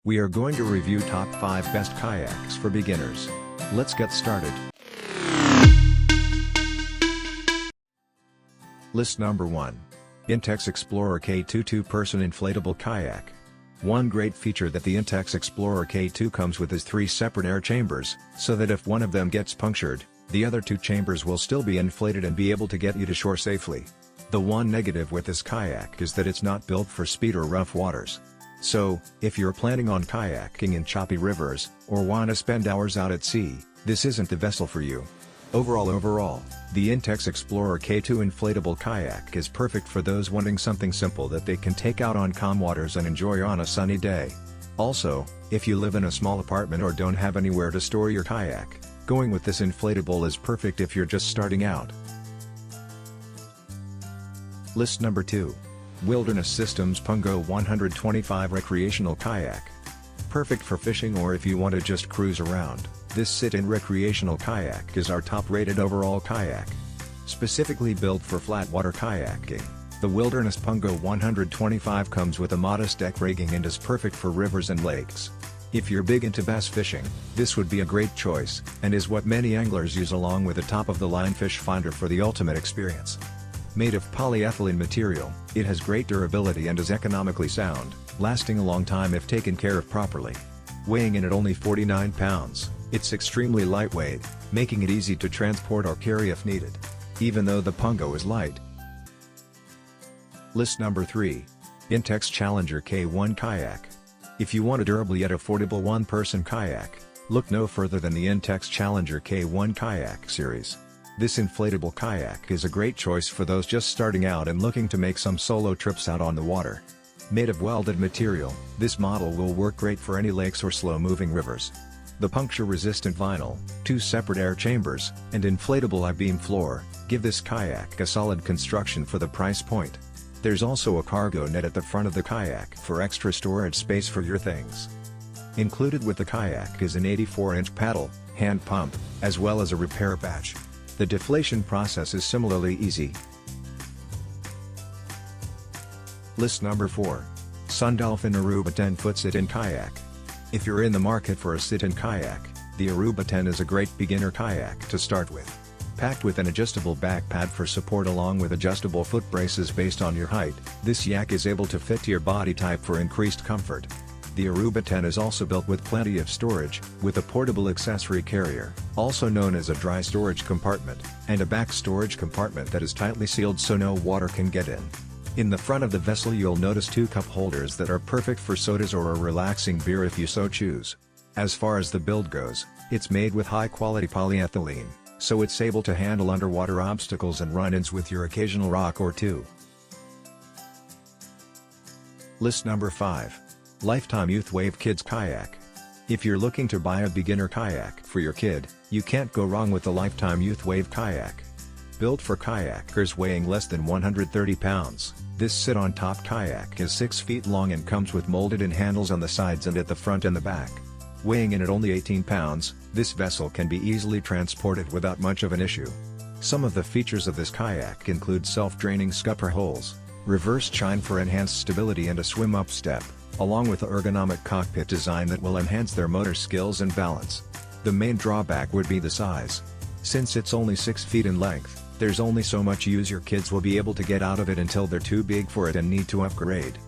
We are going to review top 5 best kayaks for beginners. Let's get started. List number 1. Intex Explorer K2 2-person inflatable kayak. One great feature that the Intex Explorer K2 comes with is 3 separate air chambers, so that if one of them gets punctured, the other 2 chambers will still be inflated and be able to get you to shore safely. The one negative with this kayak is that it's not built for speed or rough waters. So, if you're planning on kayaking in choppy rivers, or want to spend hours out at sea, this isn't the vessel for you. Overall, the Intex Explorer K2 inflatable kayak is perfect for those wanting something simple that they can take out on calm waters and enjoy on a sunny day. Also, if you live in a small apartment or don't have anywhere to store your kayak, going with this inflatable is perfect if you're just starting out. List number 2. Wilderness Systems Pongo 125 Recreational Kayak. Perfect for fishing or if you want to just cruise around, this sit-in recreational kayak is our top-rated overall kayak. Specifically built for flat water kayaking, the Wilderness Pongo 125 comes with a modest deck rigging and is perfect for rivers and lakes. If you're big into bass fishing, this would be a great choice, and is what many anglers use along with a top-of-the-line fish finder for the ultimate experience. Made of polyethylene material, it has great durability and is economically sound, lasting a long time if taken care of properly. Weighing in at only 49 pounds, it's extremely lightweight, making it easy to transport or carry if needed. Even though the Pongo is light. List number 3. Intex Challenger K1 Kayak. If you want a durable yet affordable one-person kayak, look no further than the Intex Challenger K1 Kayak series. This inflatable kayak is a great choice for those just starting out and looking to make some solo trips out on the water. Made of welded material, this model will work great for any lakes or slow-moving rivers. The puncture-resistant vinyl, 2 separate air chambers, and inflatable I-beam floor, give this kayak a solid construction for the price point. There's also a cargo net at the front of the kayak for extra storage space for your things. Included with the kayak is an 84-inch paddle, hand pump, as well as a repair patch. The deflation process is similarly easy. List number 4. Dolphin Aruba 10-foot sit-in kayak. If you're in the market for a sit-in kayak, the Aruba 10 is a great beginner kayak to start with. Packed with an adjustable back pad for support along with adjustable foot braces based on your height, this yak is able to fit to your body type for increased comfort. The Aruba 10 is also built with plenty of storage, with a portable accessory carrier, also known as a dry storage compartment, and a back storage compartment that is tightly sealed so no water can get in. In the front of the vessel you'll notice 2 cup holders that are perfect for sodas or a relaxing beer if you so choose. As far as the build goes, it's made with high-quality polyethylene, so it's able to handle underwater obstacles and run-ins with your occasional rock or 2. List number 5. Lifetime Youth Wave Kids Kayak. If you're looking to buy a beginner kayak for your kid, you can't go wrong with the Lifetime Youth Wave Kayak. Built for kayakers weighing less than 130 pounds, this sit-on-top kayak is 6 feet long and comes with molded-in handles on the sides and at the front and the back. Weighing in at only 18 pounds, this vessel can be easily transported without much of an issue. Some of the features of this kayak include self-draining scupper holes, reverse chine for enhanced stability and a swim-up step, along with the ergonomic cockpit design that will enhance their motor skills and balance. The main drawback would be the size. Since it's only 6 feet in length, there's only so much use your kids will be able to get out of it until they're too big for it and need to upgrade.